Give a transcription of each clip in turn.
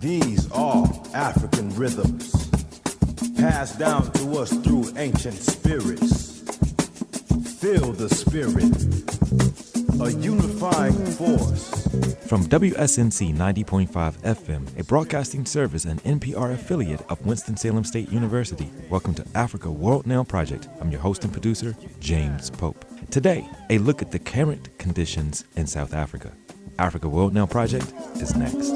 These are African rhythms, passed down to us through ancient spirits. Feel the spirit, a unifying force. From WSNC 90.5 FM, a broadcasting service and NPR affiliate of Winston-Salem State University, welcome to Africa World Now Project. I'm your host and producer, James Pope. Today, a look at the current conditions in South Africa. Africa World Now Project is next.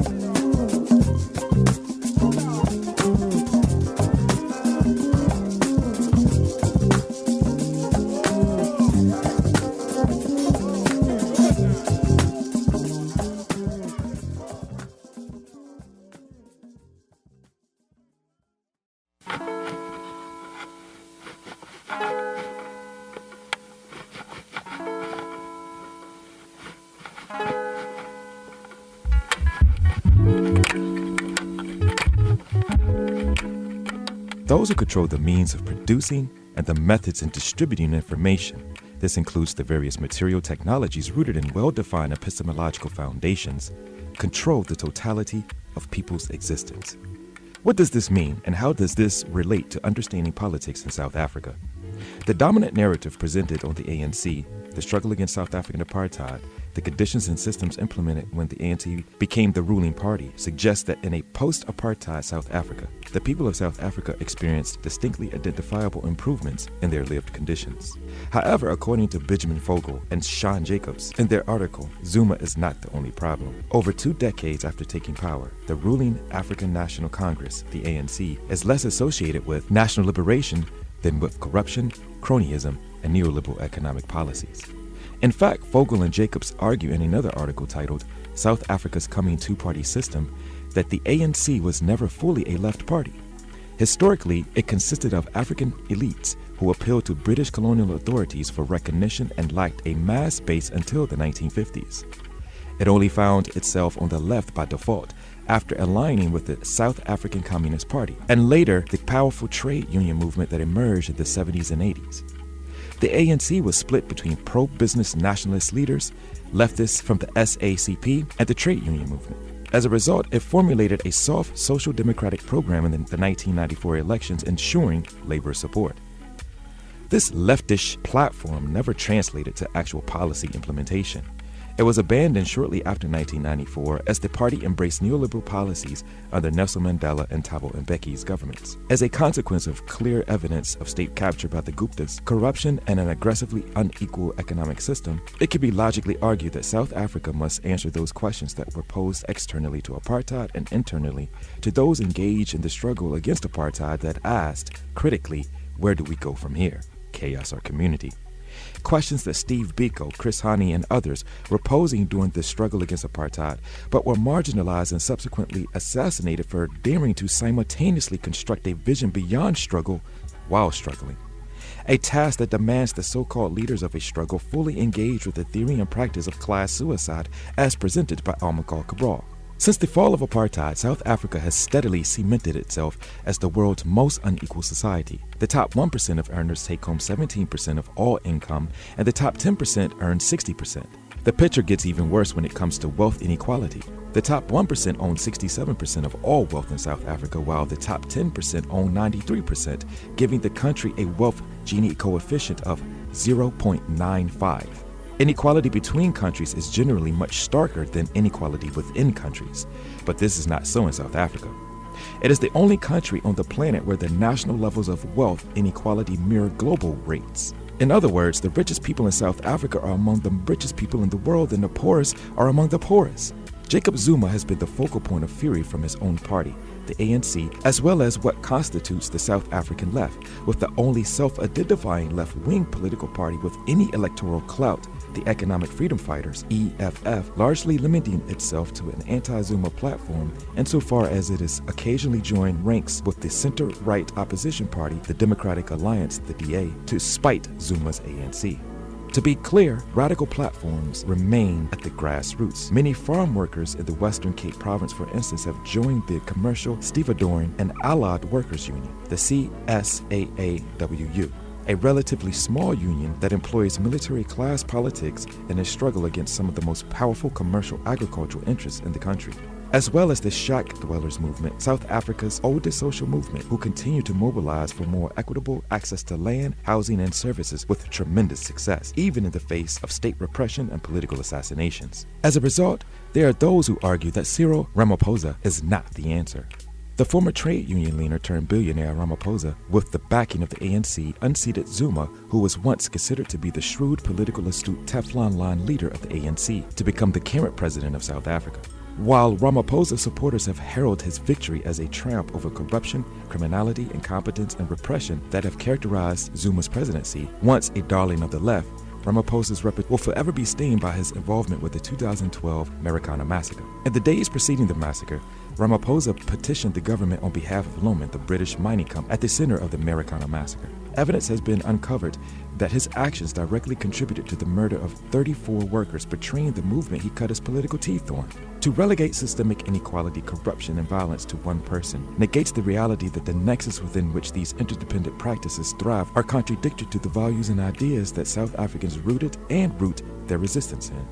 Those who control the means of producing and the methods in distributing information, this includes the various material technologies rooted in well-defined epistemological foundations, control the totality of people's existence. What does this mean, and how does this relate to understanding politics in South Africa? The dominant narrative presented on the ANC, the struggle against South African Apartheid, the conditions and systems implemented when the ANC became the ruling party, suggests that in a post-Apartheid South Africa, the people of South Africa experienced distinctly identifiable improvements in their lived conditions. However, according to Benjamin Fogel and Sean Jacobs in their article, Zuma is not the only problem. Over 2 decades after taking power, the ruling African National Congress, the ANC, is less associated with national liberation than with corruption, cronyism, and neoliberal economic policies. In fact, Fogel and Jacobs argue in another article titled South Africa's Coming Two-Party System that the ANC was never fully a left party. Historically, it consisted of African elites who appealed to British colonial authorities for recognition and lacked a mass base until the 1950s. It only found itself on the left by default after aligning with the South African Communist Party, and later the powerful trade union movement that emerged in the 70s and 80s. The ANC was split between pro-business nationalist leaders, leftists from the SACP, and the trade union movement. As a result, it formulated a soft social democratic program in the 1994 elections ensuring labor support. This leftish platform never translated to actual policy implementation. It was abandoned shortly after 1994 as the party embraced neoliberal policies under Nelson Mandela and Thabo Mbeki's governments. As a consequence of clear evidence of state capture by the Guptas, corruption, and an aggressively unequal economic system, it can be logically argued that South Africa must answer those questions that were posed externally to apartheid and internally to those engaged in the struggle against apartheid that asked, critically, where do we go from here? Chaos or community? Questions that Steve Biko, Chris Hani, and others were posing during the struggle against apartheid, but were marginalized and subsequently assassinated for daring to simultaneously construct a vision beyond struggle while struggling. A task that demands the so-called leaders of a struggle fully engage with the theory and practice of class suicide as presented by Amilcar Cabral. Since the fall of apartheid, South Africa has steadily cemented itself as the world's most unequal society. The top 1% of earners take home 17% of all income, and the top 10% earn 60%. The picture gets even worse when it comes to wealth inequality. The top 1% own 67% of all wealth in South Africa, while the top 10% own 93%, giving the country a wealth Gini coefficient of 0.95. Inequality between countries is generally much starker than inequality within countries, but this is not so in South Africa. It is the only country on the planet where the national levels of wealth inequality mirror global rates. In other words, the richest people in South Africa are among the richest people in the world, and the poorest are among the poorest. Jacob Zuma has been the focal point of fury from his own party, the ANC, as well as what constitutes the South African left, with the only self-identifying left-wing political party with any electoral clout, the Economic Freedom Fighters, EFF, largely limiting itself to an anti-Zuma platform insofar as it is occasionally joined ranks with the center-right opposition party, the Democratic Alliance, the DA, to spite Zuma's ANC. To be clear, radical platforms remain at the grassroots. Many farm workers in the Western Cape Province, for instance, have joined the commercial Stevadoring and Allied Workers Union, the CSAAWU, a relatively small union that employs military class politics in a struggle against some of the most powerful commercial agricultural interests in the country. as well as the shack dwellers movement, South Africa's oldest social movement, who continue to mobilize for more equitable access to land, housing, and services with tremendous success, even in the face of state repression and political assassinations. As a result, there are those who argue that Cyril Ramaphosa is not the answer. The former trade union leader turned billionaire Ramaphosa, with the backing of the ANC, unseated Zuma, who was once considered to be the shrewd, political astute Teflon-line leader of the ANC, to become the current president of South Africa. While Ramaphosa's supporters have heralded his victory as a triumph over corruption, criminality, incompetence, and repression that have characterized Zuma's presidency, once a darling of the left, Ramaphosa's record will forever be stained by his involvement with the 2012 Marikana massacre. In the days preceding the massacre, Ramaphosa petitioned the government on behalf of Loman, the British mining company, at the center of the Marikana massacre. Evidence has been uncovered that his actions directly contributed to the murder of 34 workers, betraying the movement he cut his political teeth on. To relegate systemic inequality, corruption, and violence to one person negates the reality that the nexus within which these interdependent practices thrive are contradictory to the values and ideas that South Africans rooted and root their resistance in.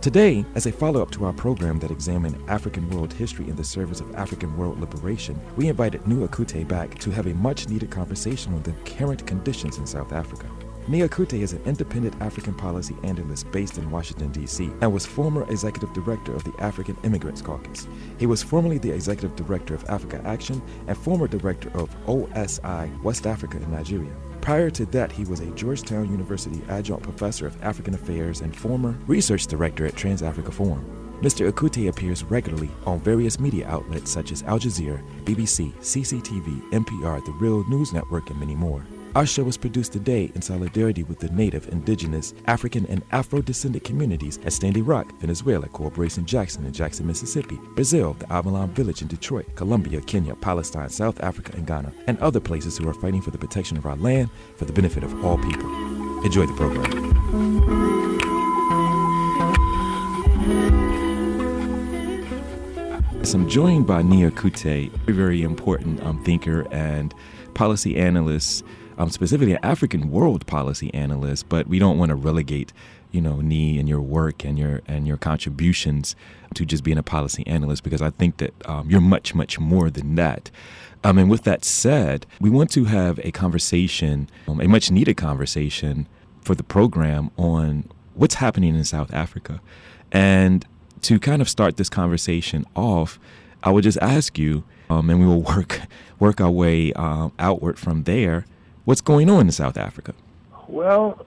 Today, as a follow-up to our program that examined African world history in the service of African world liberation, we invited Nia Kute back to have a much-needed conversation on the current conditions in South Africa. Nia Kute is an independent African policy analyst based in Washington, D.C., and was former executive director of the African Immigrants Caucus. He was formerly the executive director of Africa Action and former director of OSI West Africa in Nigeria. Prior to that, he was a Georgetown University adjunct professor of African Affairs and former research director at Trans-Africa Forum. Mr. Akute appears regularly on various media outlets such as Al Jazeera, BBC, CCTV, NPR, The Real News Network, and many more. Our show was produced today in solidarity with the Native, Indigenous, African, and Afro-descendant communities at Standing Rock, Venezuela, Corporation Jackson in Jackson, Mississippi, Brazil, the Avalon Village in Detroit, Colombia, Kenya, Palestine, South Africa, and Ghana, and other places who are fighting for the protection of our land for the benefit of all people. Enjoy the program. So I'm joined by Nia Kute, a very important thinker and policy analyst, specifically an African world policy analyst, but we don't want to relegate, Nia and your work and your contributions to just being a policy analyst, because I think that you're much, much more than that. And with that said, we want to have a conversation, a much needed conversation for the program on what's happening in South Africa. And to kind of start this conversation off, I would just ask you, and we will work our way outward from there. What's going on in South Africa? Well,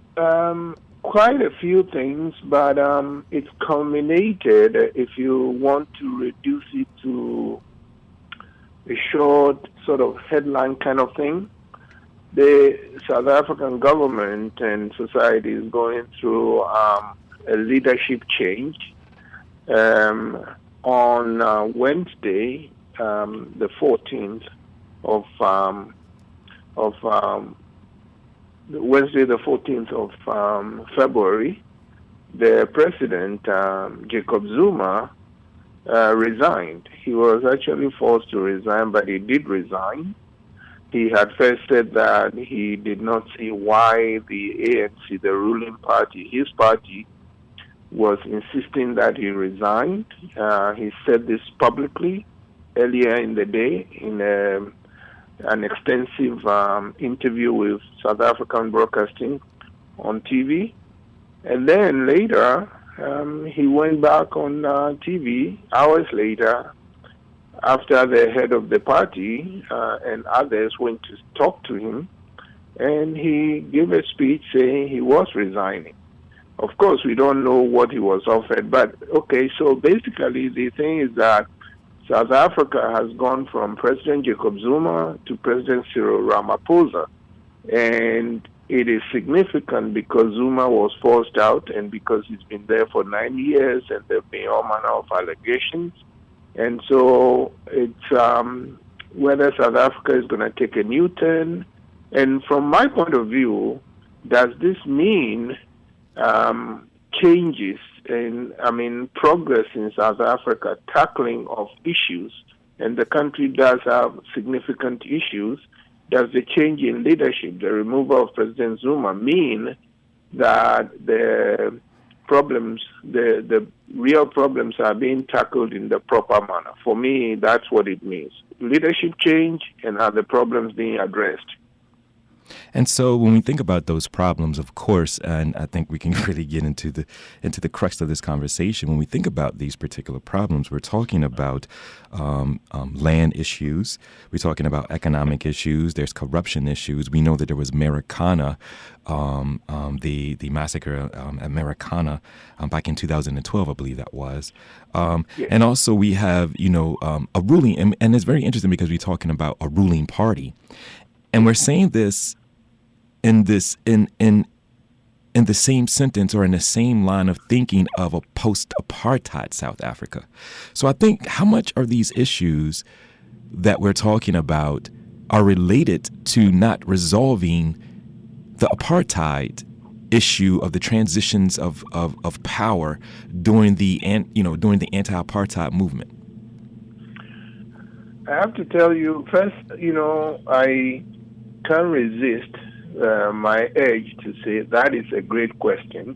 quite a few things, but it's culminated, if you want to reduce it to a short sort of headline kind of thing. The South African government and society is going through a leadership change. On Wednesday, the 14th of February, the president, Jacob Zuma, resigned. He was actually forced to resign, but he did resign. He had first said that he did not see why the ANC, the ruling party, his party, was insisting that he resigned. He said this publicly earlier in the day in an extensive interview with South African Broadcasting on TV. And then later, he went back on TV hours later after the head of the party and others went to talk to him, and he gave a speech saying he was resigning. Of course, we don't know what he was offered, but okay, so basically the thing is that South Africa has gone from President Jacob Zuma to President Cyril Ramaphosa, and it is significant because Zuma was forced out and because he's been there for 9 years and there have been all manner of allegations. And so it's whether South Africa is going to take a new turn. And from my point of view, does this mean changes in, progress in South Africa, tackling of issues, and the country does have significant issues? Does the change in leadership, the removal of President Zuma, mean that the problems, the real problems are being tackled in the proper manner. For me, that's what it means. Leadership change, and are the problems being addressed. And so when we think about those problems, of course, and I think we can really get into the crux of this conversation, when we think about these particular problems, we're talking about land issues. We're talking about economic issues. There's corruption issues. We know that there was Marikana, the massacre at Marikana back in 2012, I believe that was. Yes. And also we have, a ruling, and it's very interesting because we're talking about a ruling party. And we're saying this in the same sentence or in the same line of thinking of a post-Apartheid South Africa. So I think how much are these issues that we're talking about are related to not resolving the apartheid issue of the transitions of power during the anti-apartheid movement? I have to tell you first, I can't resist my urge to say that is a great question,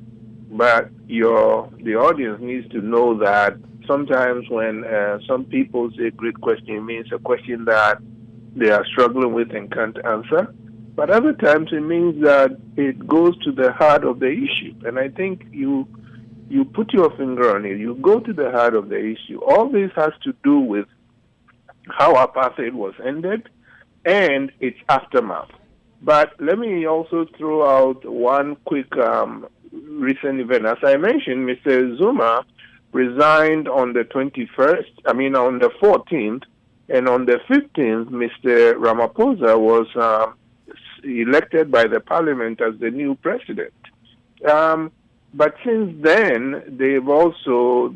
but the audience needs to know that sometimes when some people say great question, it means a question that they are struggling with and can't answer. But other times it means that it goes to the heart of the issue. And I think you put your finger on it. You go to the heart of the issue. All this has to do with how apartheid was ended and its aftermath. But let me also throw out one quick recent event. As I mentioned, Mr. Zuma resigned on the 14th, and on the 15th, Mr. Ramaphosa was elected by the parliament as the new president. But since then, they've also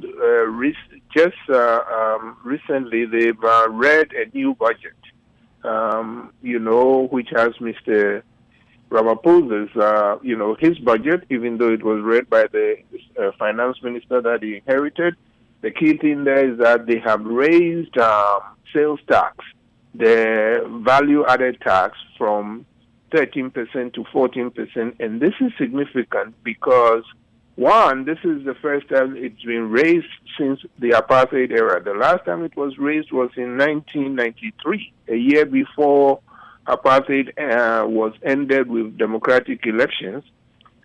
recently they've read a new budget. Which has Mr. Ramaphosa's, his budget, even though it was read by the finance minister that he inherited. The key thing there is that they have raised sales tax, the value-added tax, from 13% to 14%. And this is significant because, one, this is the first time it's been raised since the apartheid era. The last time it was raised was in 1993, a year before apartheid was ended with democratic elections.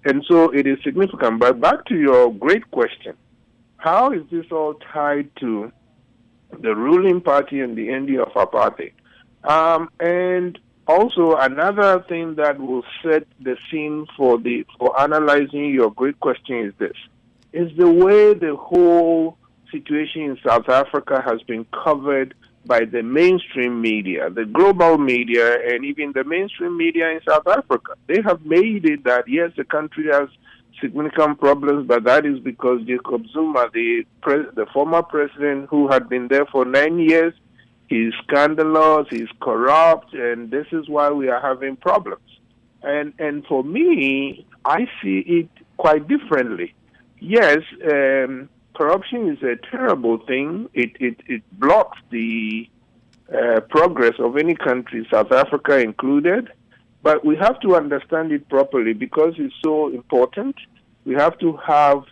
And so it is significant. But back to your great question, how is this all tied to the ruling party and the ending of apartheid? And also, another thing that will set the scene for analyzing your great question is the way the whole situation in South Africa has been covered by the mainstream media, the global media, and even the mainstream media in South Africa. They have made it that, yes, the country has significant problems, but that is because Jacob Zuma, the former president who had been there for 9 years, he's scandalous, he's corrupt, and this is why we are having problems. And for me, I see it quite differently. Yes, corruption is a terrible thing. It blocks the progress of any country, South Africa included. But we have to understand it properly because it's so important. We have to have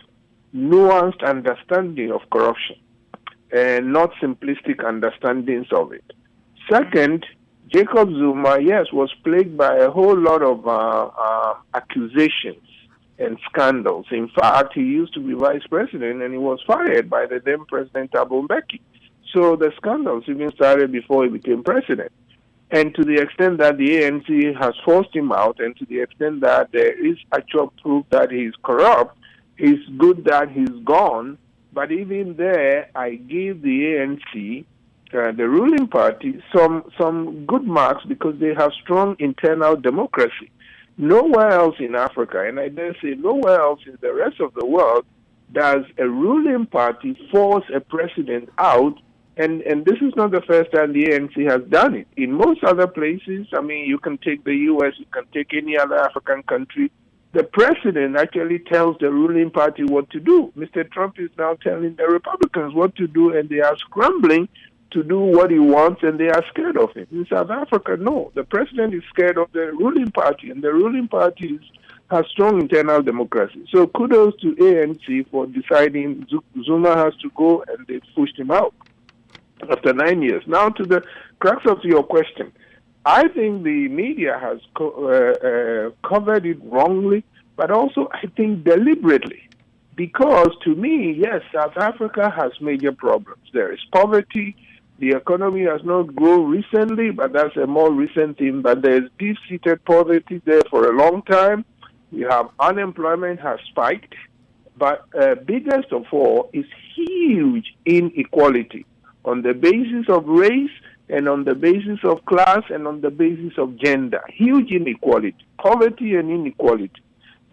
nuanced understanding of corruption and not simplistic understandings of it. Second, Jacob Zuma, yes, was plagued by a whole lot of accusations and scandals. In fact, he used to be vice president and he was fired by the then President Thabo Mbeki. So the scandals even started before he became president. And to the extent that the ANC has forced him out, and to the extent that there is actual proof that he's corrupt, it's good that he's gone. But even there, I give the ANC, the ruling party, some good marks because they have strong internal democracy. Nowhere else in Africa, and I dare say nowhere else in the rest of the world, does a ruling party force a president out. And this is not the first time the ANC has done it. In most other places, I mean, you can take the U.S., you can take any other African country, the president actually tells the ruling party what to do. Mr. Trump is now telling the Republicans what to do, and they are scrambling to do what he wants, and they are scared of him. In South Africa, no. The president is scared of the ruling party, and the ruling party is has strong internal democracy. So kudos to ANC for deciding Zuma has to go, and they pushed him out after 9 years. Now to the crux of your question. I think the media has covered it wrongly, but also I think deliberately. Because to me, yes, South Africa has major problems. There is poverty. The economy has not grown recently, but that's a more recent thing. But there's deep-seated poverty there for a long time. You have unemployment has spiked. But biggest of all is huge inequality on the basis of race and on the basis of class and on the basis of gender. Huge inequality, poverty and inequality.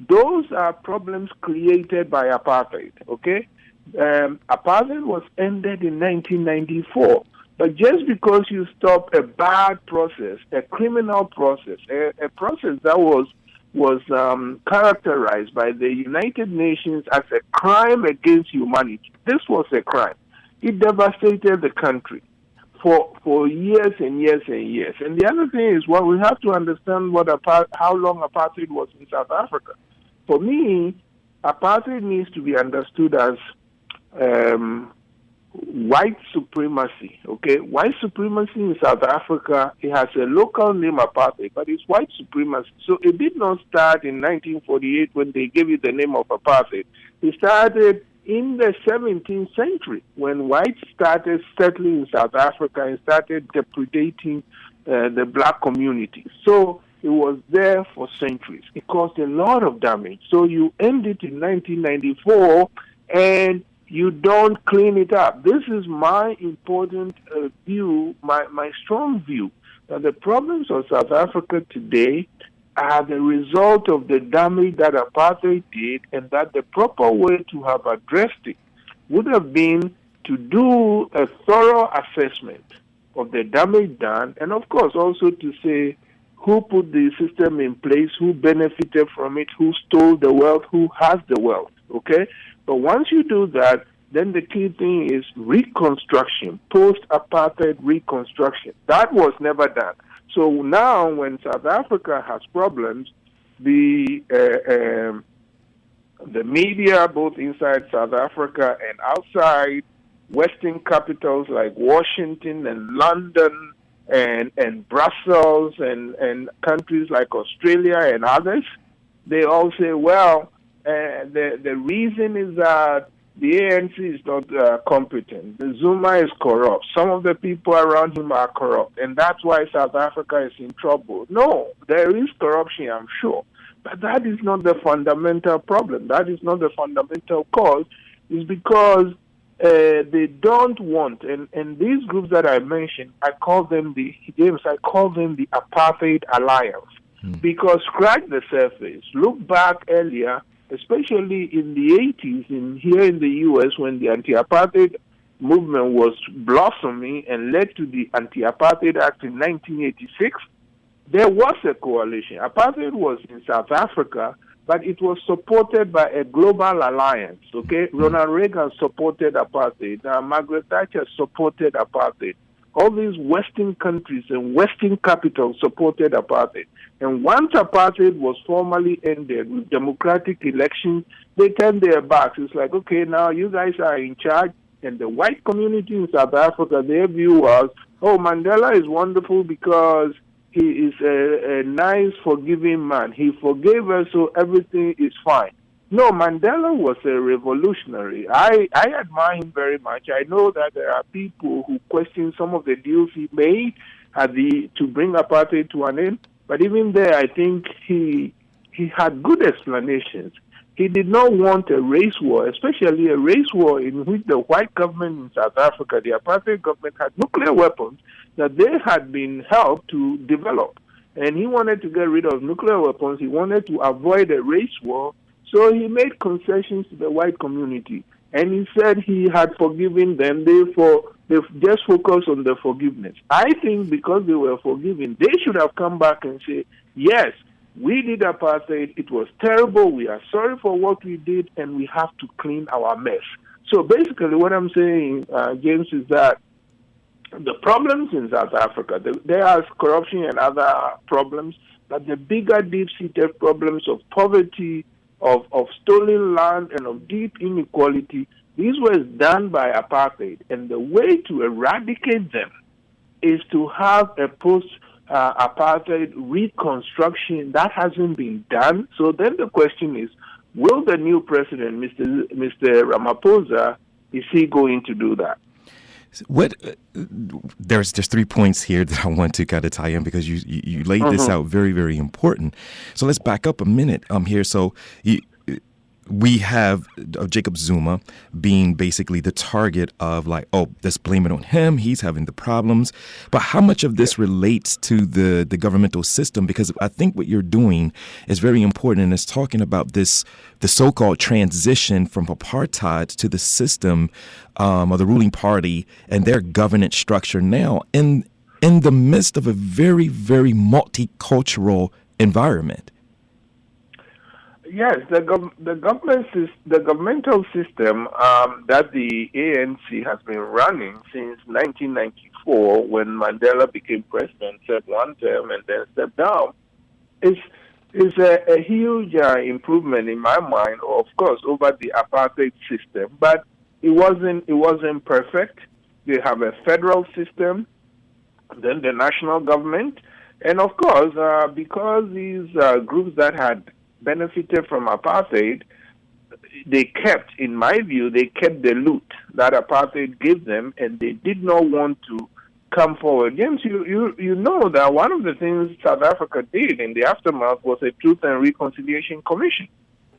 Those are problems created by apartheid, okay? Apartheid was ended in 1994. But just because you stop a bad process, a criminal process, a process that was characterized by the United Nations as a crime against humanity, this was a crime. It devastated the country for years and years and years. And the other thing is, well, we have to understand how long apartheid was in South Africa. For me, apartheid needs to be understood as white supremacy, okay? White supremacy in South Africa, it has a local name, apartheid, but it's white supremacy. So it did not start in 1948 when they gave it the name of apartheid. It started in the 17th century when whites started settling in South Africa and started depredating the black community. So it was there for centuries. It caused a lot of damage. So you end it in 1994 and you don't clean it up. This is my important view, my strong view, that the problems of South Africa today are the result of the damage that apartheid did, and that the proper way to have addressed it would have been to do a thorough assessment of the damage done, and of course also to say who put the system in place, who benefited from it, who stole the wealth, who has the wealth, okay? But once you do that, then the key thing is reconstruction, post-apartheid reconstruction. That was never done. So now when South Africa has problems, the media, both inside South Africa and outside, Western capitals like Washington and London and Brussels and countries like Australia and others, they all say, well, the reason is that the ANC is not competent. The Zuma is corrupt. Some of the people around him are corrupt, and that's why South Africa is in trouble. No, there is corruption, I'm sure, but that is not the fundamental problem. That is not the fundamental cause. It's because they don't want, and these groups that I mentioned, I call them the Apartheid Alliance, because scratch the surface, look back earlier, especially in the 80s here in the U.S. when the anti-apartheid movement was blossoming and led to the Anti-Apartheid Act in 1986, there was a coalition. Apartheid was in South Africa, but it was supported by a global alliance, okay? Ronald Reagan supported apartheid. Margaret Thatcher supported apartheid. All these Western countries and Western capitals supported apartheid. And once apartheid was formally ended with democratic elections, they turned their backs. It's like, okay, now you guys are in charge. And the white community in South Africa, their view was, oh, Mandela is wonderful because he is a nice, forgiving man. He forgave us, so everything is fine. No, Mandela was a revolutionary. I admire him very much. I know that there are people who question some of the deals he made to bring apartheid to an end. But even there, I think he had good explanations. He did not want a race war, especially a race war in which the white government in South Africa, the apartheid government, had nuclear weapons that they had been helped to develop. And he wanted to get rid of nuclear weapons. He wanted to avoid a race war. So he made concessions to the white community. And he said he had forgiven them, therefore they just focused on the forgiveness. I think because they were forgiven, they should have come back and say, yes, we did apartheid, it was terrible, we are sorry for what we did, and we have to clean our mess. So basically what I'm saying, James, is that the problems in South Africa, there are corruption and other problems, that the bigger deep-seated problems of poverty, of stolen land, and of deep inequality, these were done by apartheid. And the way to eradicate them is to have a post-apartheid reconstruction. That hasn't been done. So then the question is, will the new president, Mr. Ramaphosa, is he going to do that? There's just 3 points here that I want to kind of tie in because you laid this out very, very important. So let's back up a minute here. So we have Jacob Zuma being basically the target of like, oh, let's blame it on him. He's having the problems. But how much of this relates to the governmental system? Because I think what you're doing is very important, and it's talking about the so-called transition from apartheid to the system of the ruling party and their governance structure now in the midst of a very, very multicultural environment. Yes, the governmental system that the ANC has been running since 1994, when Mandela became president, served one term and then stepped down, is a huge improvement in my mind, of course, over the apartheid system. But it wasn't perfect. They have a federal system, then the national government, and of course, because these groups that had benefited from apartheid, they kept, in my view, they kept the loot that apartheid gave them, and they did not want to come forward. James, you know that one of the things South Africa did in the aftermath was a Truth and Reconciliation Commission,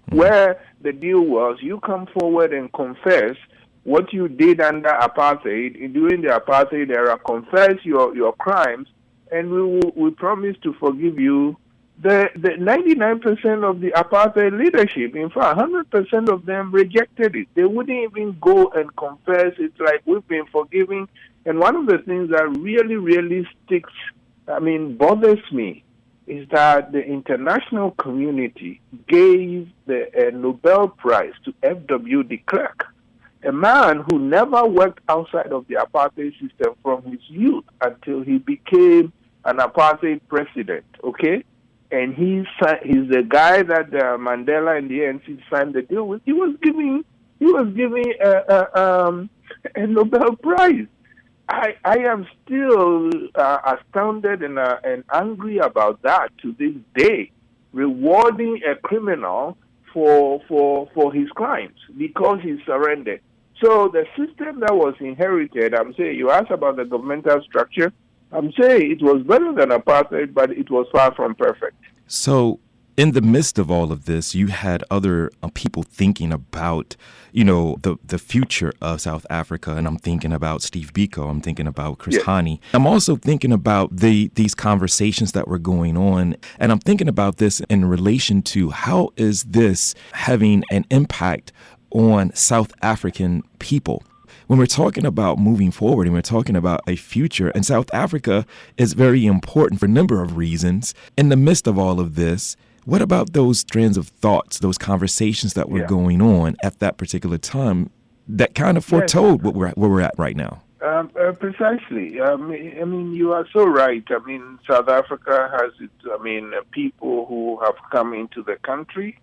where the deal was you come forward and confess what you did under apartheid, during the apartheid era, confess your crimes, and we promise to forgive you. The 99% of the apartheid leadership, in fact, 100% of them rejected it. They wouldn't even go and confess. It's like, we've been forgiving. And one of the things that really, really bothers me, is that the international community gave the Nobel Prize to F.W. de Klerk, a man who never worked outside of the apartheid system from his youth until he became an apartheid president, okay? And he's the guy that Mandela and the ANC signed the deal with. He was giving a Nobel Prize. I am still astounded and angry about that to this day, rewarding a criminal for his crimes because he surrendered. So the system that was inherited, I'm saying, you asked about the governmental structure, I'm saying it was better than apartheid, but it was far from perfect. So in the midst of all of this, you had other people thinking about, the future of South Africa. And I'm thinking about Steve Biko. I'm thinking about Chris Hani. I'm also thinking about these conversations that were going on. And I'm thinking about this in relation to how is this having an impact on South African people? When we're talking about moving forward and we're talking about a future, and South Africa is very important for a number of reasons. In the midst of all of this, what about those strands of thoughts, those conversations that were going on at that particular time that kind of foretold where we're at right now? Precisely. You are so right. South Africa has its, people who have come into the country.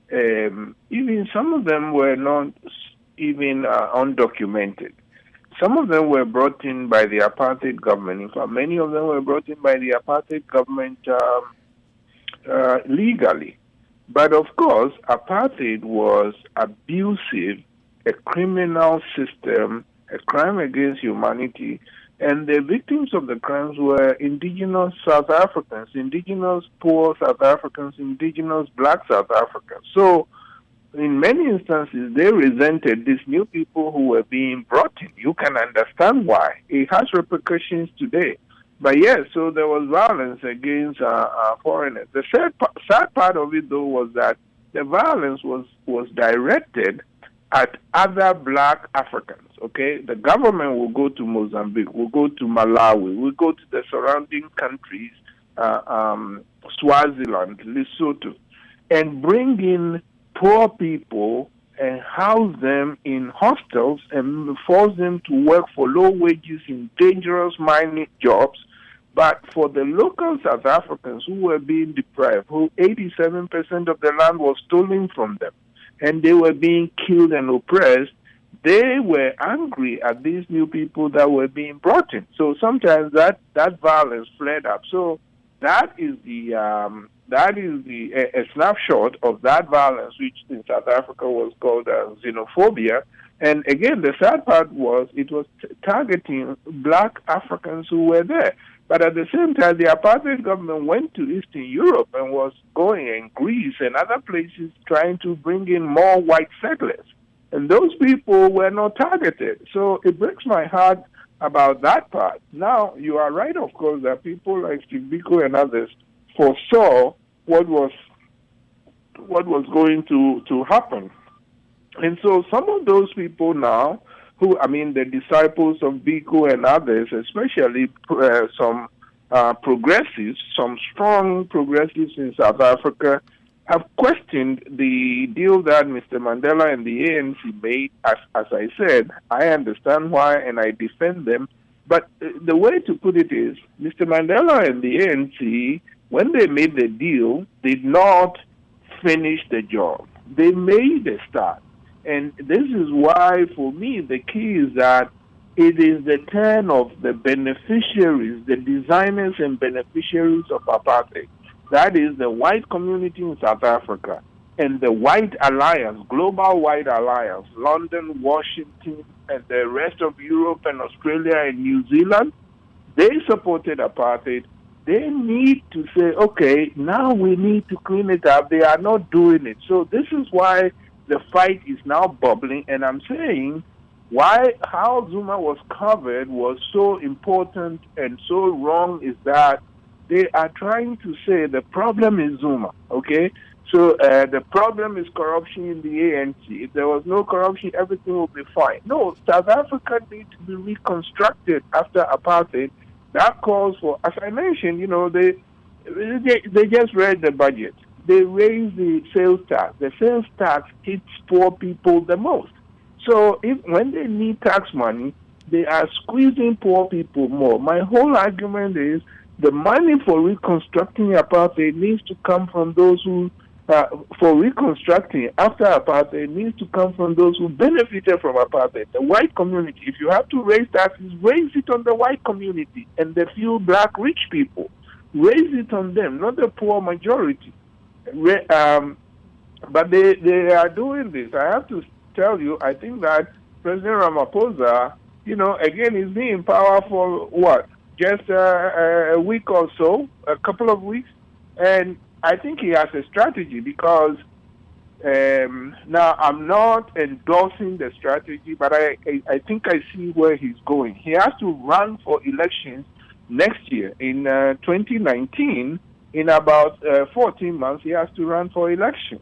Even some of them were not even undocumented. Some of them were brought in by the apartheid government. In fact, many of them were brought in by the apartheid government legally. But of course, apartheid was abusive, a criminal system, a crime against humanity, and the victims of the crimes were indigenous South Africans, indigenous poor South Africans, indigenous black South Africans. So in many instances, they resented these new people who were being brought in. You can understand why. It has repercussions today. But yes, so there was violence against foreigners. The sad part of it, though, was that the violence was directed at other black Africans, okay? The government will go to Mozambique, will go to Malawi, will go to the surrounding countries, Swaziland, Lesotho, and bring in poor people and house them in hostels and force them to work for low wages in dangerous mining jobs But for the local South Africans who were being deprived, who 87% of the land was stolen from them, and they were being killed and oppressed, they were angry at these new people that were being brought in. So sometimes that violence flared up. So that is a snapshot of that violence, which in South Africa was called xenophobia. And again, the sad part was it was targeting black Africans who were there. But at the same time, the apartheid government went to Eastern Europe and was going in Greece and other places trying to bring in more white settlers. And those people were not targeted. So it breaks my heart about that part. Now, you are right, of course, that people like Steve Biko and others foresaw what was going to happen. And so some of those people now, the disciples of Biko and others, especially some progressives, some strong progressives in South Africa, have questioned the deal that Mr. Mandela and the ANC made. As I said, I understand why and I defend them. But the way to put it is, Mr. Mandela and the ANC, when they made the deal, did not finish the job. They made a start. And this is why, for me, the key is that it is the turn of the beneficiaries, the designers and beneficiaries of apartheid. That is the white community in South Africa and the white alliance, global white alliance, London, Washington, and the rest of Europe and Australia and New Zealand. They supported apartheid. They need to say, okay, now we need to clean it up. They are not doing it. So this is why the fight is now bubbling, and I'm saying how Zuma was covered was so important and so wrong is that they are trying to say the problem is Zuma, okay? So the problem is corruption in the ANC. If there was no corruption, everything would be fine. No, South Africa needs to be reconstructed after apartheid. That calls for, as I mentioned, they just read the budget. They raise the sales tax. The sales tax hits poor people the most. So when they need tax money, they are squeezing poor people more. My whole argument is the money for reconstructing apartheid needs to come from those who, for reconstructing after apartheid, needs to come from those who benefited from apartheid, the white community. If you have to raise taxes, raise it on the white community and the few black rich people. Raise it on them, not the poor majority. But they are doing this. I have to tell you, I think that President Ramaphosa, again, is being powerful, just a week or so, a couple of weeks. And I think he has a strategy because now I'm not endorsing the strategy, but I think I see where he's going. He has to run for elections next year in 2019. In about 14 months, he has to run for elections.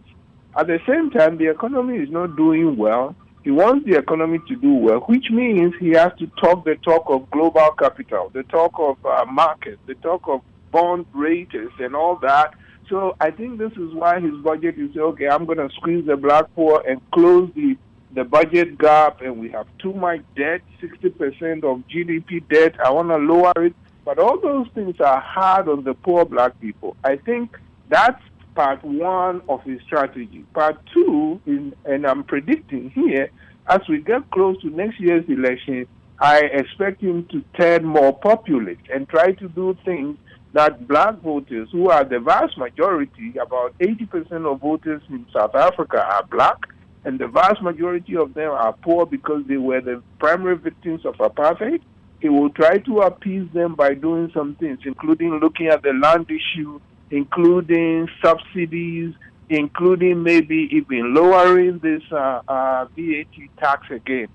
At the same time, the economy is not doing well. He wants the economy to do well, which means he has to talk the talk of global capital, the talk of markets, the talk of bond raters and all that. So I think this is why his budget is, okay, I'm going to squeeze the black poor and close the budget gap, and we have too much debt, 60% of GDP debt. I want to lower it. But all those things are hard on the poor black people. I think that's part one of his strategy. Part two, and I'm predicting here, as we get close to next year's election, I expect him to turn more populist and try to do things that black voters, who are the vast majority, about 80% of voters in South Africa are black, and the vast majority of them are poor because they were the primary victims of apartheid. He will try to appease them by doing some things, including looking at the land issue, including subsidies, including maybe even lowering this VAT tax again.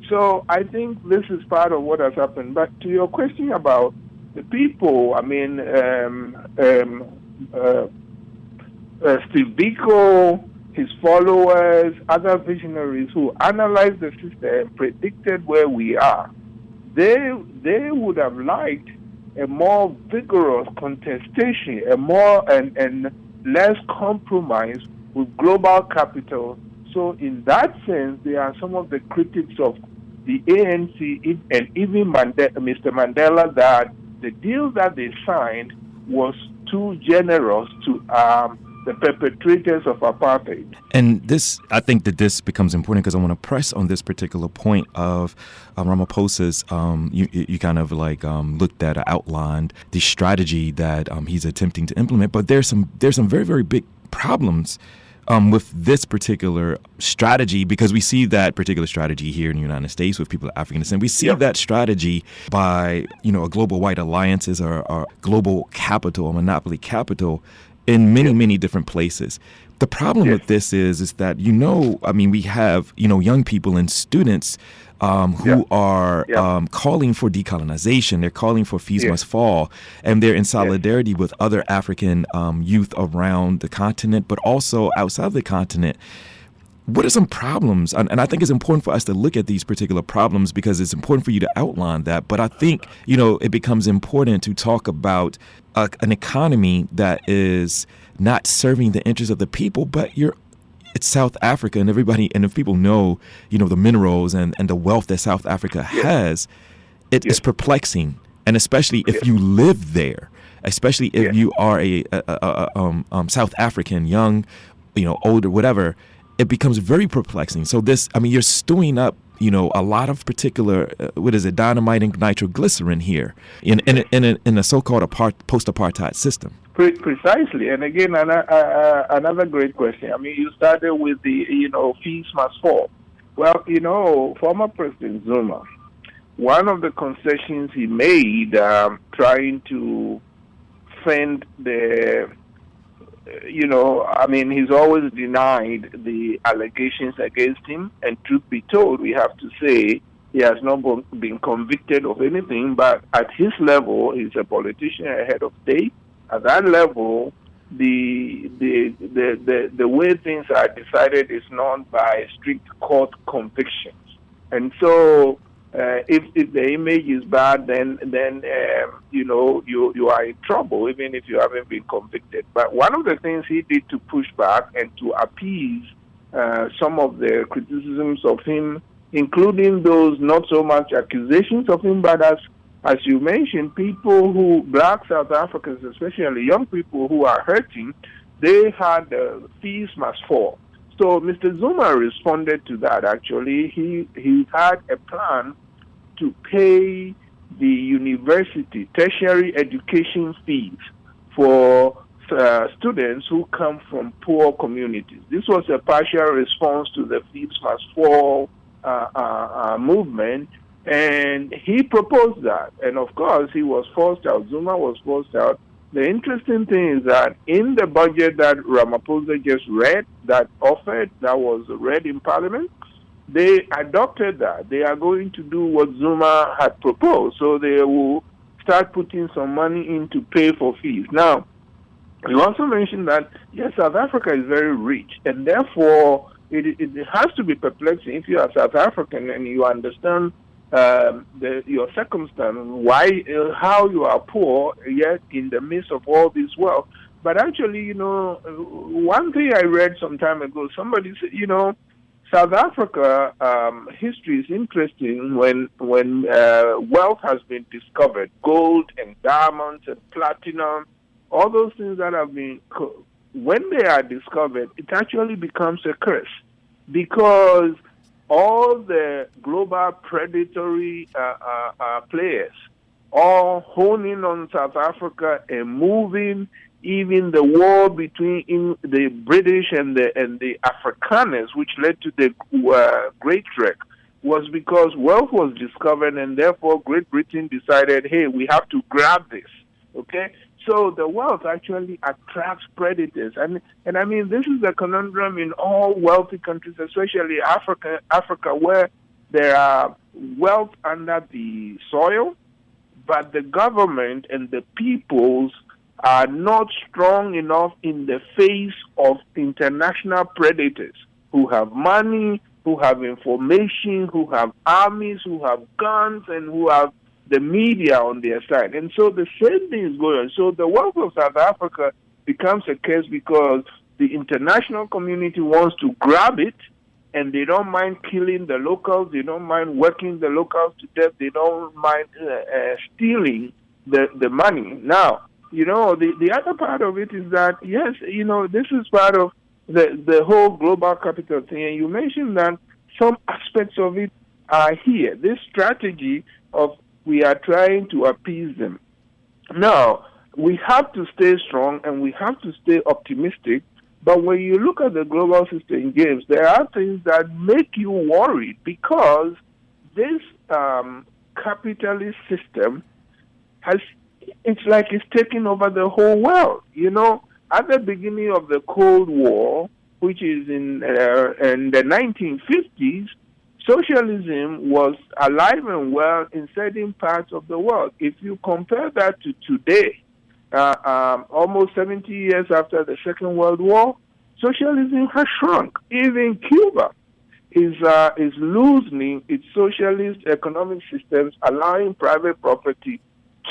So I think this is part of what has happened. But to your question about the people, Steve Biko, his followers, other visionaries who analyzed the system, predicted where we are, they would have liked a more vigorous contestation, a more and less compromise with global capital. So in that sense, they are some of the critics of the ANC and even Mr. Mandela that the deal that they signed was too generous to the perpetrators of apartheid. And this, I think that this becomes important because I want to press on this particular point of Ramaphosa's, you kind of like looked at or outlined the strategy that he's attempting to implement, but there's some very, very big problems with this particular strategy, because we see that particular strategy here in the United States with people of African descent. We see that strategy by, a global white alliances or global capital, or monopoly capital in many, many different places. The problem with this is that, we have, young people and students who are calling for decolonization. They're calling for fees must fall, and they're in solidarity with other African youth around the continent, but also outside the continent. What are some problems? And I think it's important for us to look at these particular problems because it's important for you to outline that. But I think, it becomes important to talk about an economy that is not serving the interests of the people, but it's South Africa, and everybody, and if people know, the minerals and the wealth that South Africa has, it is perplexing. And especially if you live there, especially if you are a South African, young, older, whatever, it becomes very perplexing. So this, you're stewing up, a lot of particular, dynamite and nitroglycerin here in a so-called post-apartheid system. Precisely. And again, another great question. You started with the, fees must fall. Well, former President Zuma, one of the concessions he made trying to fend the, he's always denied the allegations against him. And truth be told, we have to say he has not been convicted of anything. But at his level, he's a politician, a head of state. At that level, the way things are decided is not by strict court convictions. And so, if the image is bad, then you are in trouble, even if you haven't been convicted. But one of the things he did to push back and to appease some of the criticisms of him, including those not so much accusations of him, but as you mentioned, black South Africans, especially young people who are hurting, they had fees must fall. So Mr. Zuma responded to that, actually. He had a plan to pay the university tertiary education fees for students who come from poor communities. This was a partial response to the fees must fall movement. And he proposed that. And of course, he was forced out. Zuma was forced out. The interesting thing is that in the budget that Ramaphosa just read, that was read in Parliament, they adopted that. They are going to do what Zuma had proposed. So they will start putting some money in to pay for fees. Now, you also mentioned that, yes, South Africa is very rich. And therefore, it has to be perplexing if you are South African and you understand your circumstance, how you are poor, yet in the midst of all this wealth. But actually, one thing I read some time ago, somebody said, South Africa history is interesting when wealth has been discovered, gold and diamonds and platinum, all those things that have been, when they are discovered, it actually becomes a curse because all the global predatory players all honing on South Africa and moving. Even the war between the British and the Afrikaners, which led to the Great Trek, was because wealth was discovered, and therefore Great Britain decided, hey, we have to grab this. Okay, so the wealth actually attracts predators, and this is the conundrum in all wealthy countries, especially Africa, where there are wealth under the soil, but the government and the peoples are not strong enough in the face of international predators who have money, who have information, who have armies, who have guns, and who have the media on their side. And so the same thing is going on. So the wealth of South Africa becomes a case because the international community wants to grab it, and they don't mind killing the locals, they don't mind working the locals to death, they don't mind stealing the money. Now, the other part of it is that, yes, this is part of the whole global capital thing. And you mentioned that some aspects of it are here. This strategy of we are trying to appease them. Now, we have to stay strong and we have to stay optimistic. But when you look at the global system games, there are things that make you worried because this capitalist system it's like it's taking over the whole world. At the beginning of the Cold War, which is in the 1950s, socialism was alive and well in certain parts of the world. If you compare that to today, almost 70 years after the Second World War, socialism has shrunk. Even Cuba is loosening its socialist economic systems, allowing private property.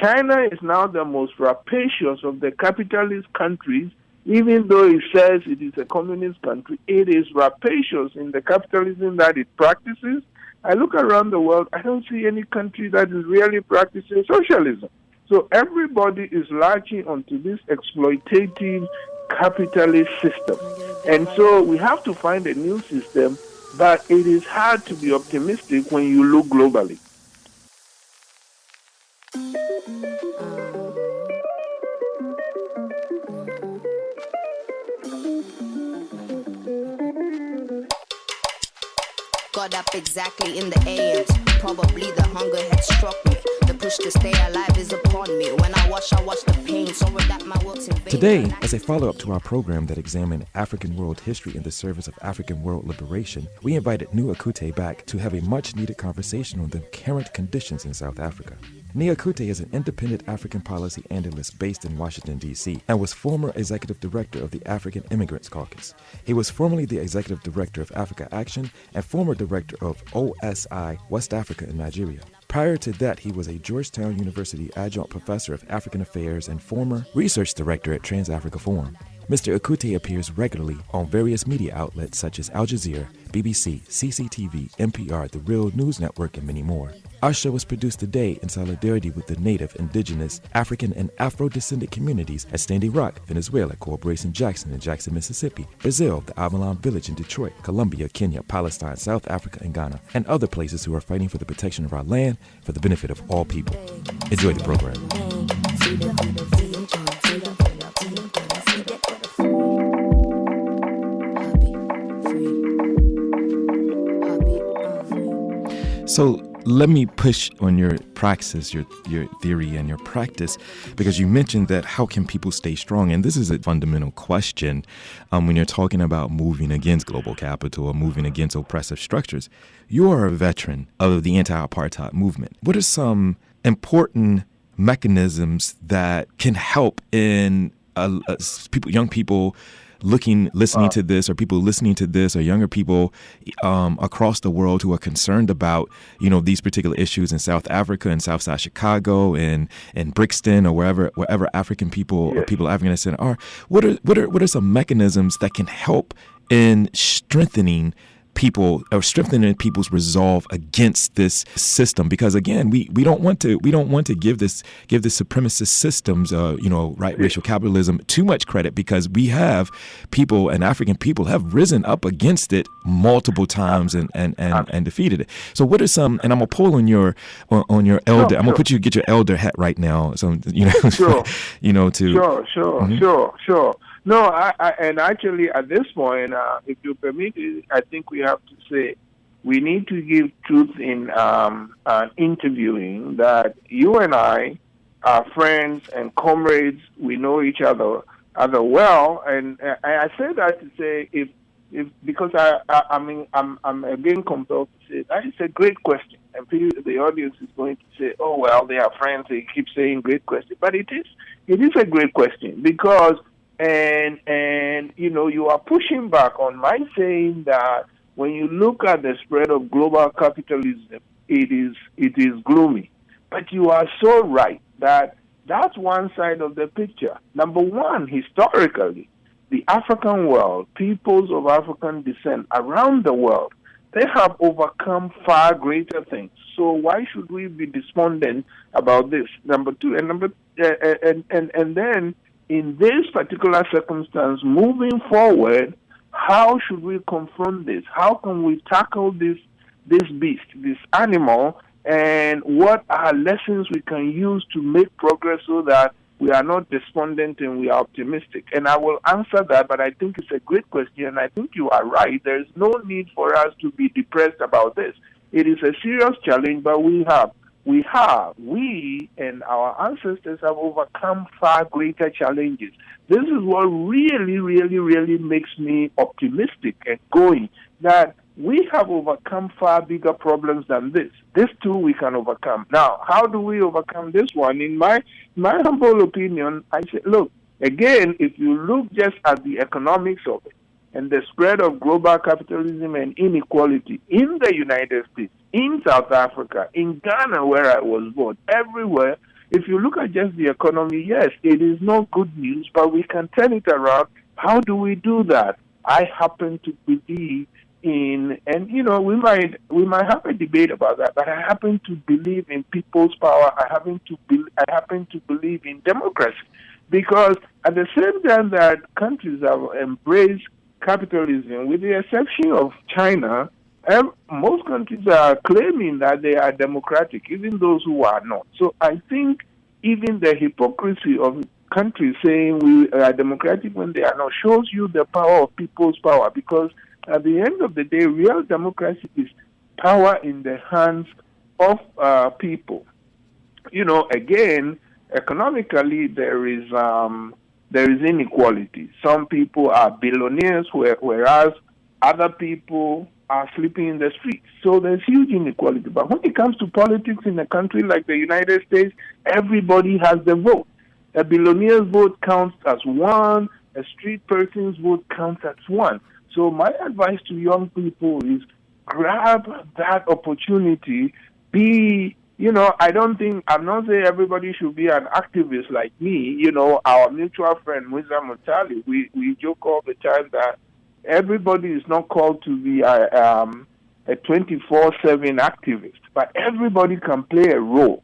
China is now the most rapacious of the capitalist countries. Even though it says it is a communist country, it is rapacious in the capitalism that it practices. I look around the world, I don't see any country that is really practicing socialism. So everybody is latching onto this exploitative capitalist system. And so we have to find a new system, but it is hard to be optimistic when you look globally. Got up exactly in the AM. Probably the hunger had struck me. The push to stay alive is upon me. When I watch the pain. Sorry that my work's in vain. Today, as a follow-up to our program that examined African world history in the service of African world liberation, we invited Akute back to have a much-needed conversation on the current conditions in South Africa. Akute is an independent African policy analyst based in Washington, D.C., and was former executive director of the African Immigrants Caucus. He was formerly the executive director of Africa Action and former director of OSI West Africa in Nigeria. Prior to that, he was a Georgetown University adjunct professor of African Affairs and former research director at Trans-Africa Forum. Mr. Akute appears regularly on various media outlets such as Al Jazeera, BBC, CCTV, NPR, The Real News Network, and many more. Our show was produced today in solidarity with the Native, Indigenous, African, and Afro-descendant communities at Standing Rock, Venezuela, Corporation Jackson in Jackson, Mississippi, Brazil, the Avalon Village in Detroit, Colombia, Kenya, Palestine, South Africa, and Ghana, and other places who are fighting for the protection of our land for the benefit of all people. Enjoy the program. So let me push on your praxis, your theory and your practice, because you mentioned that how can people stay strong? And this is a fundamental question when you're talking about moving against global capital or moving against oppressive structures. You are a veteran of the anti-apartheid movement. What are some important mechanisms that can help in young people listening to this, or people listening to this, or younger people across the world who are concerned about, these particular issues in South Africa and Southside Chicago and Brixton or wherever African people or people of African descent are? What are some mechanisms that can help in strengthening people or strengthening people's resolve against this system? Because again, we don't want to give this supremacist systems, racial capitalism too much credit, because we have people, and African people have risen up against it multiple times and defeated it. So what are some? And I'm gonna pull on your elder. I'm gonna get your elder hat right now. So Sure. Mm-hmm. Sure. No, and actually at this point, if you permit, I think we have to say we need to give truth in interviewing that you and I are friends and comrades. We know each other well, and I say that to say if because I'm again compelled to say that is a great question, and the audience is going to say, oh well, they are friends. They keep saying great question, but it is a great question because. And you are pushing back on my saying that when you look at the spread of global capitalism, it is gloomy. But you are so right that that's one side of the picture. Number one, historically, the African world, peoples of African descent around the world they have overcome far greater things. So why should we be despondent about this? Number two, and then in this particular circumstance, moving forward, how should we confront this? How can we tackle this beast, this animal, and what are lessons we can use to make progress so that we are not despondent and we are optimistic? And I will answer that, but I think it's a great question, and I think you are right. There is no need for us to be depressed about this. It is a serious challenge, but we and our ancestors have overcome far greater challenges. This is what really, really, really makes me optimistic and going, that we have overcome far bigger problems than this. This too we can overcome. Now, how do we overcome this one? In my humble opinion, I say, look, again, if you look just at the economics of it and the spread of global capitalism and inequality in the United States, in South Africa, in Ghana, where I was born, everywhere, if you look at just the economy, yes, it is not good news, but we can turn it around. How do we do that? I happen to believe in, and we might have a debate about that, but I happen to believe in people's power. I happen to believe in democracy, because at the same time that countries have embraced capitalism, with the exception of China, most countries are claiming that they are democratic, even those who are not. So I think even the hypocrisy of countries saying we are democratic when they are not shows you the power of people's power, because at the end of the day, real democracy is power in the hands of people. Again, economically, there is inequality. Some people are billionaires, whereas other people are sleeping in the streets. So there's huge inequality. But when it comes to politics in a country like the United States, everybody has the vote. A billionaire's vote counts as one, a street person's vote counts as one. So my advice to young people is grab that opportunity. I'm not saying everybody should be an activist like me. Our mutual friend, Musa Mutali, we joke all the time that everybody is not called to be a 24/7 activist, but everybody can play a role,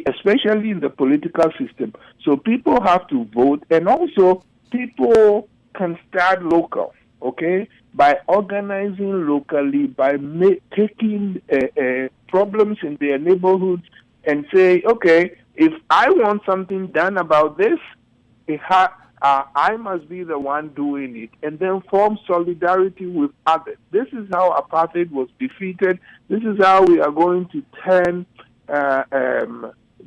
especially in the political system. So people have to vote, and also people can start local, okay, by organizing locally, by taking problems in their neighborhoods and say, okay, if I want something done about this, I must be the one doing it, and then form solidarity with others. This is how apartheid was defeated. This is how we are going to turn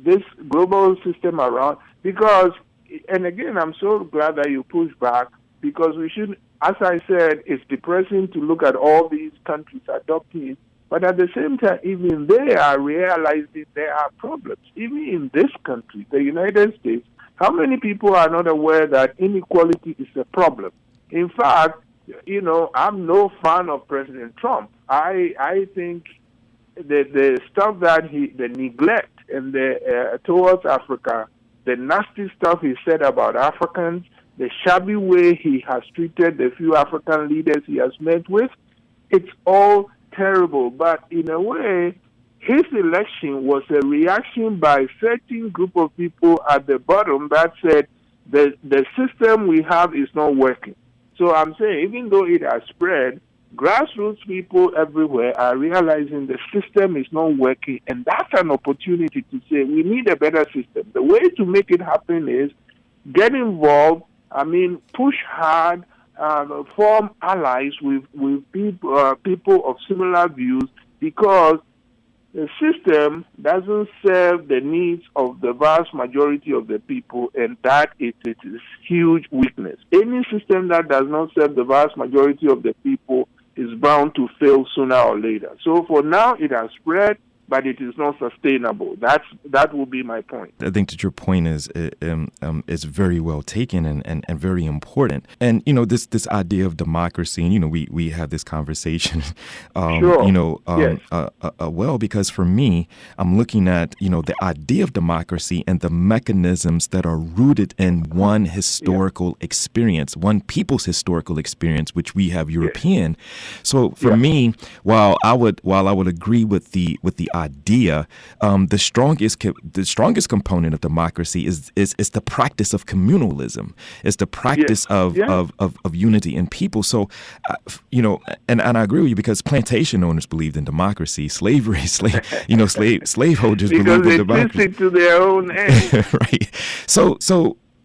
this global system around. Because, and again, I'm so glad that you pushed back, because we should, as I said, it's depressing to look at all these countries adopting it, but at the same time, even they are realizing there are problems. Even in this country, the United States, how many people are not aware that inequality is a problem? In fact, I'm no fan of President Trump. I think the stuff that the neglect and towards Africa, the nasty stuff he said about Africans, the shabby way he has treated the few African leaders he has met with, it's all terrible. But in a way, his election was a reaction by a certain group of people at the bottom that said the system we have is not working. So I'm saying, even though it has spread, grassroots people everywhere are realizing the system is not working, and that's an opportunity to say we need a better system. The way to make it happen is get involved, push hard, form allies with people of similar views, because the system doesn't serve the needs of the vast majority of the people, and that is its huge weakness. Any system that does not serve the vast majority of the people is bound to fail sooner or later. So for now, it has spread. but it is not sustainable. That will be my point. I think that your point is very well taken and very important. And this idea of democracy, and we have this conversation, Sure. Yes. Well, because for me, I'm looking at the idea of democracy and the mechanisms that are rooted in one historical experience, one people's historical experience, which we have European. So for me, while I would agree with the idea, the strongest component of democracy is the practice of communalism. It's the practice of unity in people. So, and I agree with you, because plantation owners believed in democracy, slaveholders believed in democracy. Because they twist it to their own end. Right. So.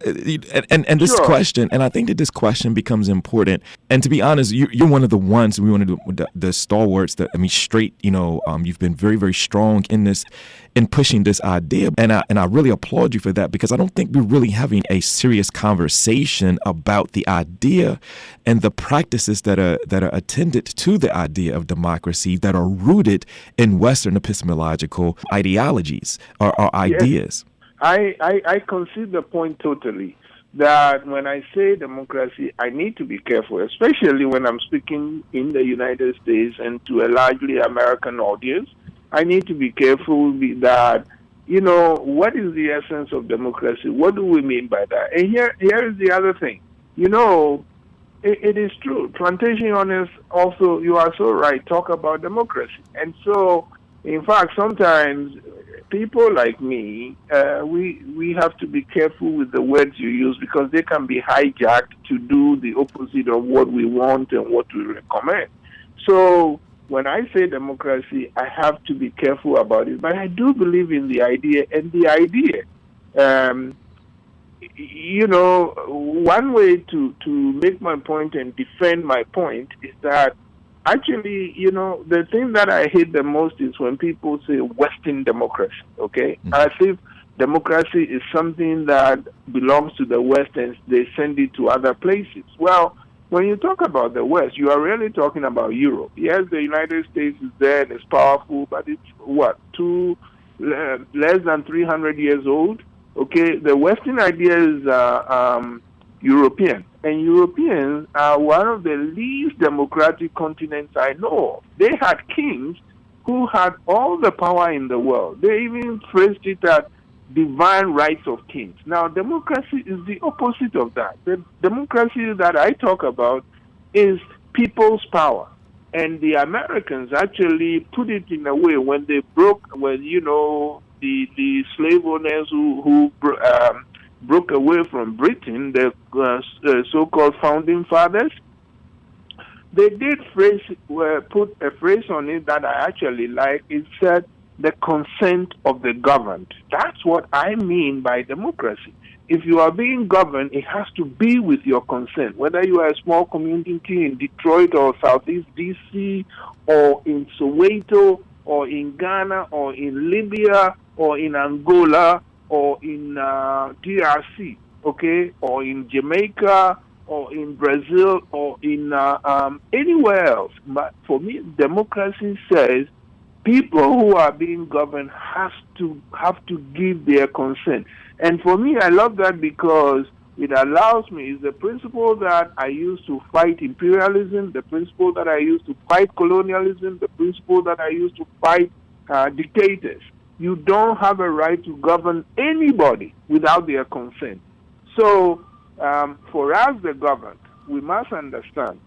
And this question, and I think that this question becomes important. And to be honest, you're one of the ones, we wanted the stalwarts. Straight. You've been very, very strong in pushing this idea, and I really applaud you for that, because I don't think we're really having a serious conversation about the idea and the practices that are attendant to the idea of democracy that are rooted in Western epistemological ideologies or ideas. I concede the point totally, that when I say democracy, I need to be careful, especially when I'm speaking in the United States and to a largely American audience. I need to be careful that, what is the essence of democracy? What do we mean by that? And here is the other thing. It is true. Plantation owners also, you are so right, talk about democracy. And so, in fact, sometimes people like me, we have to be careful with the words you use, because they can be hijacked to do the opposite of what we want and what we recommend. So when I say democracy, I have to be careful about it. But I do believe in the idea, and the idea, one way to make my point and defend my point is that actually, the thing that I hate the most is when people say Western democracy, okay? As if democracy is something that belongs to the West and they send it to other places. Well, when you talk about the West, you are really talking about Europe. Yes, the United States is there and it's powerful, but it's less than 300 years old, okay? The Western idea is European. And Europeans are one of the least democratic continents I know of. They had kings who had all the power in the world. They even phrased it as divine rights of kings. Now, democracy is the opposite of that. The democracy that I talk about is people's power. And the Americans actually put it in a way when they broke, the slave owners who broke away from Britain, the so-called founding fathers, they did put a phrase on it that I actually like. It said, the consent of the governed. That's what I mean by democracy. If you are being governed, it has to be with your consent. Whether you are a small community in Detroit or Southeast DC or in Soweto or in Ghana or in Libya or in Angola or in DRC, okay, or in Jamaica or in Brazil or in anywhere else. But for me, democracy says people who are being governed have to give their consent. And for me, I love that because it allows me, it's the principle that I use to fight imperialism, the principle that I use to fight colonialism, the principle that I use to fight dictators. You don't have a right to govern anybody without their consent. So for us, the governed, we must understand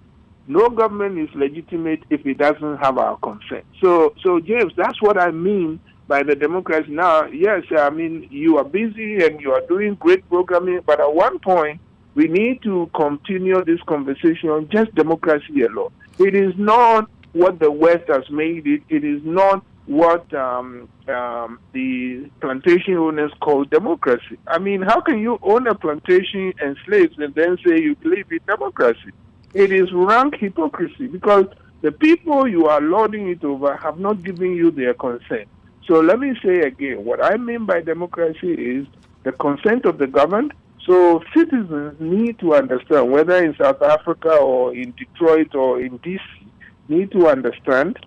no government is legitimate if it doesn't have our consent. So James, that's what I mean by the democracy. Now, yes, I mean, you are busy and you are doing great programming, but at one point, we need to continue this conversation on just democracy alone. It is not what the West has made it. It is not what the plantation owners call democracy. I mean, how can you own a plantation and slaves and then say you believe in democracy? It is rank hypocrisy because the people you are lording it over have not given you their consent. So let me say again, what I mean by democracy is the consent of the governed. So citizens need to understand, whether in South Africa or in Detroit or in DC, need to understand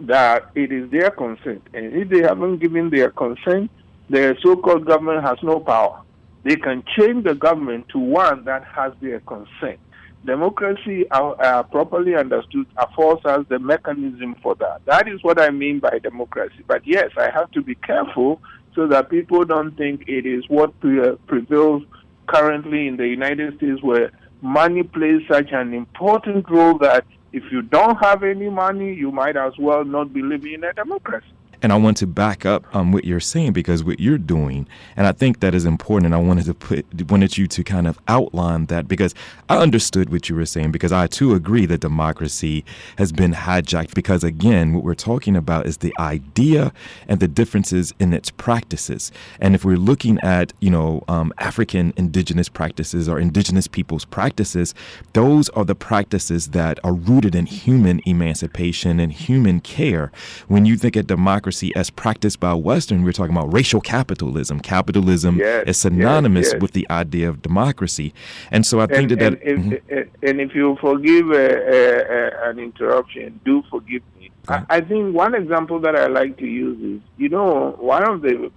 that it is their consent. And if they haven't given their consent, the so-called government has no power. They can change the government to one that has their consent. Democracy, properly understood, affords us the mechanism for that. That is what I mean by democracy. But yes, I have to be careful so that people don't think it is what prevails currently in the United States, where money plays such an important role that if you don't have any money, you might as well not be living in a democracy. And I want to back up what you're saying, because what you're doing, and I think that is important, and I wanted you to kind of outline that, because I understood what you were saying, because I too agree that democracy has been hijacked, because again, what we're talking about is the idea and the differences in its practices. And if we're looking at, African indigenous practices or indigenous people's practices, those are the practices that are rooted in human emancipation and human care. When you think of democracy as practiced by Western, we're talking about racial capitalism. Capitalism is synonymous with the idea of democracy. And so I think and if you forgive an interruption, do forgive me. I think one example that I like to use is, one of the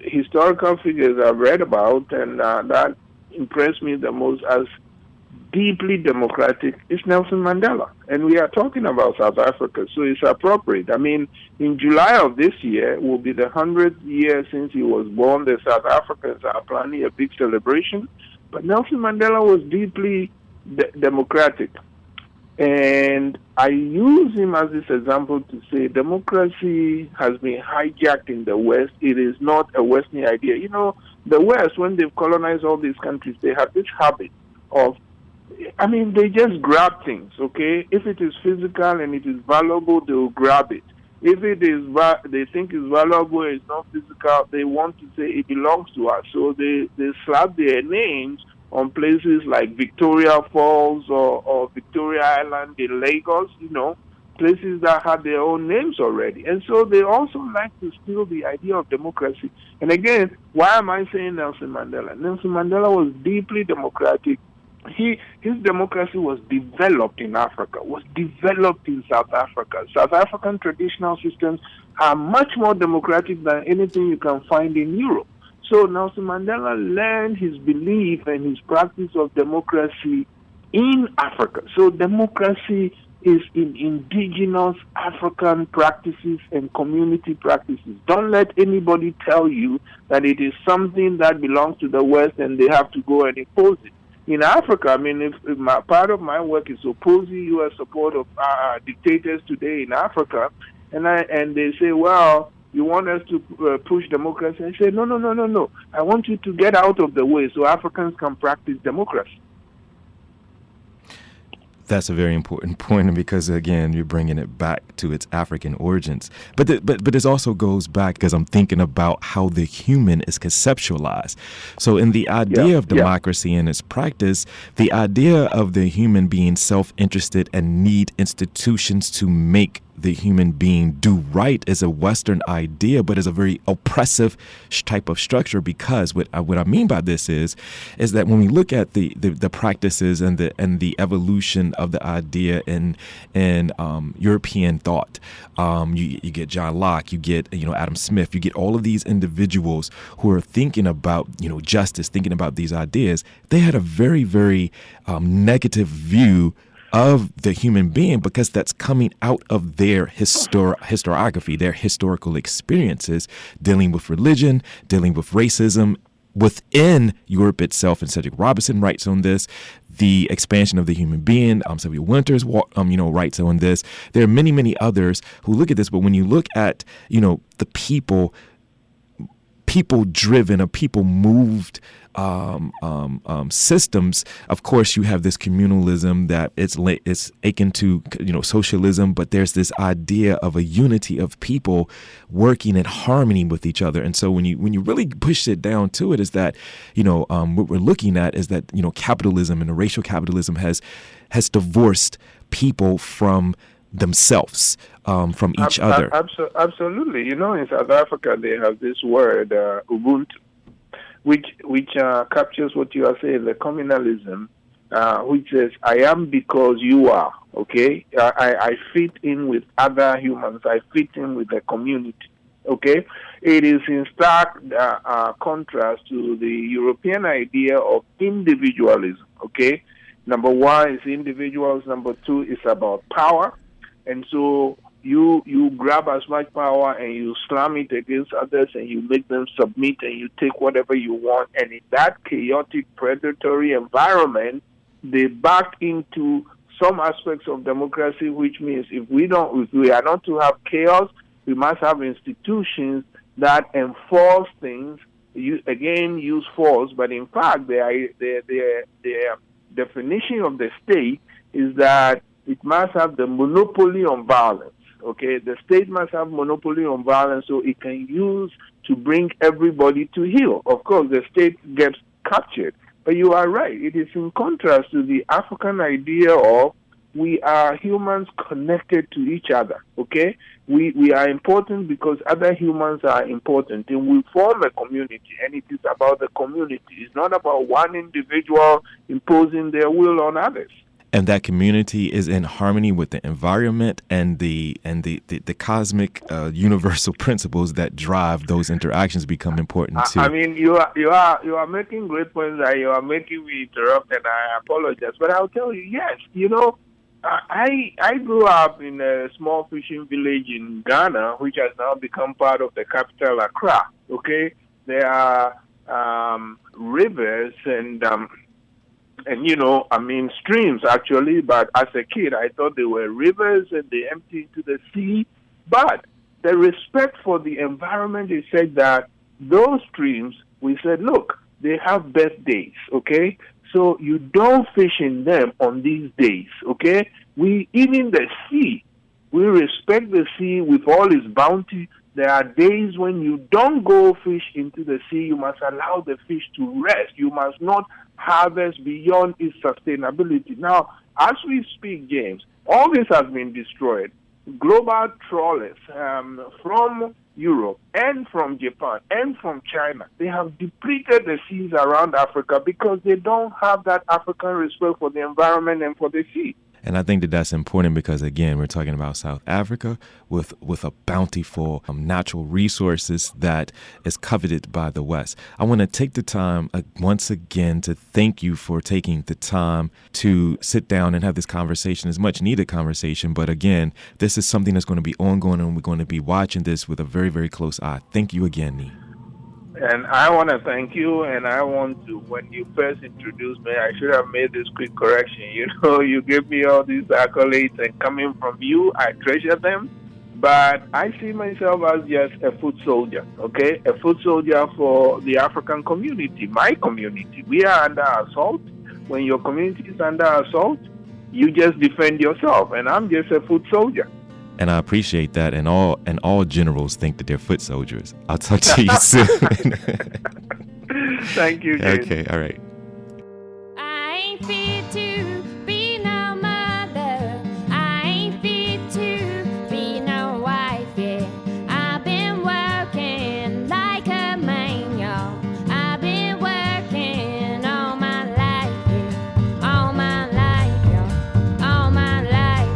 historical figures I've read about and that impressed me the most as deeply democratic is Nelson Mandela. And we are talking about South Africa, so it's appropriate. I mean, in July of this year will be the 100th year since he was born. The South Africans are planning a big celebration. But Nelson Mandela was deeply democratic. And I use him as this example to say democracy has been hijacked in the West. It is not a Western idea. The West, when they've colonized all these countries, they have this habit of, they just grab things, okay? If it is physical and it is valuable, they will grab it. If it is, they think it's valuable, it's not physical, they want to say it belongs to us. So they slap their names on places like Victoria Falls or Victoria Island in Lagos, places that had their own names already. And so they also like to steal the idea of democracy. And again, why am I saying Nelson Mandela? Nelson Mandela was deeply democratic. His democracy was developed in Africa, was developed in South Africa. South African traditional systems are much more democratic than anything you can find in Europe. So Nelson Mandela learned his belief and his practice of democracy in Africa. So democracy is in indigenous African practices and community practices. Don't let anybody tell you that it is something that belongs to the West and they have to go and impose it. In Africa, if part of my work is opposing U.S. support of dictators today in Africa, and they say, well, you want us to push democracy? I say, no. I want you to get out of the way so Africans can practice democracy. That's a very important point, because again, you're bringing it back to its African origins. But this also goes back, because I'm thinking about how the human is conceptualized. So in the idea of democracy and its practice, the idea of the human being self-interested and need institutions to make the human being do right is a Western idea, but is a very oppressive type of structure. Because what I mean by this is that when we look at the practices and the evolution of the idea in European thought, you get John Locke, you get Adam Smith, you get all of these individuals who are thinking about justice, thinking about these ideas. They had a very, very negative view of the human being, because that's coming out of their historiography, their historical experiences, dealing with religion, dealing with racism within Europe itself. And Cedric Robinson writes on this, the expansion of the human being. Sylvia Winters, writes on this. There are many, many others who look at this. But when you look at, the people driven or people moved systems, of course you have this communalism that it's akin to socialism, but there's this idea of a unity of people working in harmony with each other. And so when you really push it down to it, is that what we're looking at is that capitalism and the racial capitalism has divorced people from themselves, from each other. Absolutely. In South Africa they have this word Ubuntu, which captures what you are saying, the communalism which says, I am because you are, okay? I fit in with other humans. I fit in with the community, okay? It is in stark contrast to the European idea of individualism, okay? Number one is individuals. Number two is about power. And so you grab as much power and you slam it against others and you make them submit and you take whatever you want. And in that chaotic, predatory environment, they back into some aspects of democracy, which means if we are not to have chaos, we must have institutions that enforce things. You again use force, but in fact, their definition of the state is that it must have the monopoly on violence. Okay, the state must have monopoly on violence so it can use to bring everybody to heel. Of course, the state gets captured. But you are right. It is in contrast to the African idea of we are humans connected to each other, okay? We are important because other humans are important, and we form a community, and it is about the community. It's not about one individual imposing their will on others. And that community is in harmony with the environment and the cosmic universal principles that drive those interactions become important too. I mean, you are making great points that you are making me interrupt, and I apologize. But I'll tell you, yes, I grew up in a small fishing village in Ghana, which has now become part of the capital, Accra. Okay, there are rivers and streams actually, but as a kid, I thought they were rivers and they empty into the sea. But the respect for the environment is said that those streams, we said, look, they have best days, okay? So you don't fish in them on these days, okay? Even the sea, we respect the sea with all its bounty. There are days when you don't go fish into the sea. You must allow the fish to rest. You must not harvest beyond its sustainability. Now, as we speak, James, all this has been destroyed. Global trawlers from Europe and from Japan and from China, they have depleted the seas around Africa because they don't have that African respect for the environment and for the sea. And I think that that's important because, again, we're talking about South Africa with a bountiful natural resources that is coveted by the West. I want to take the time once again to thank you for taking the time to sit down and have this conversation, this much needed conversation. But again, this is something that's going to be ongoing, and we're going to be watching this with a very, very close eye. Thank you again, Nee. And I want to thank you, and I want to, when you first introduced me, I should have made this quick correction. You gave me all these accolades, and coming from you, I treasure them. But I see myself as just a foot soldier, okay? A foot soldier for the African community, my community. We are under assault. When your community is under assault, you just defend yourself, and I'm just a foot soldier. And I appreciate that, and all generals think that they're foot soldiers. I'll talk to you soon. Thank you, James. Okay, all right. I ain't fit to be no mother. I ain't fit to be no wife, yeah. I've been working like a man, y'all. I've been working all my life, yeah. All my life, y'all. All my life,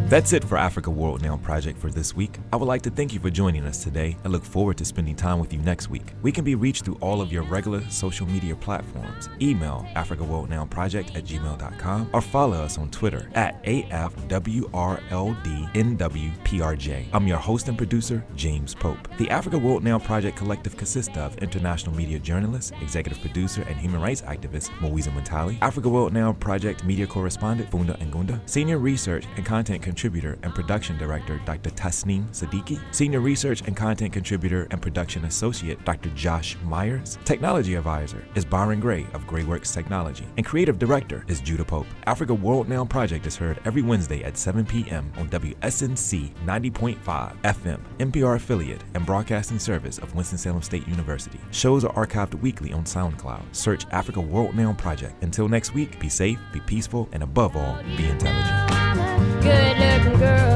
That's it for Africa World Now Project for this week. I would like to thank you for joining us today. I look forward to spending time with you next week. We can be reached through all of your regular social media platforms. Email africaworldnowproject@gmail.com or follow us on Twitter at AFWRLDNWPRJ. I'm your host and producer, James Pope. The Africa World Now Project Collective consists of international media journalist, executive producer, and human rights activist, Moiza Mutali, Africa World Now Project media correspondent, Funda Ngunda, senior research and content contributor and production director, Dr. Tasneem Siddiqui, senior research and content contributor and production associate, Dr. Josh Myers. Technology advisor is Byron Gray of Grayworks Technology, and creative director is Judah Pope. Africa World Now Project is heard every Wednesday at 7 p.m. on WSNC 90.5 FM, NPR affiliate and broadcasting service of Winston-Salem State University. Shows are archived weekly on SoundCloud. Search Africa World Now Project. Until next week, be safe, be peaceful, and above all, be intelligent. good looking girl.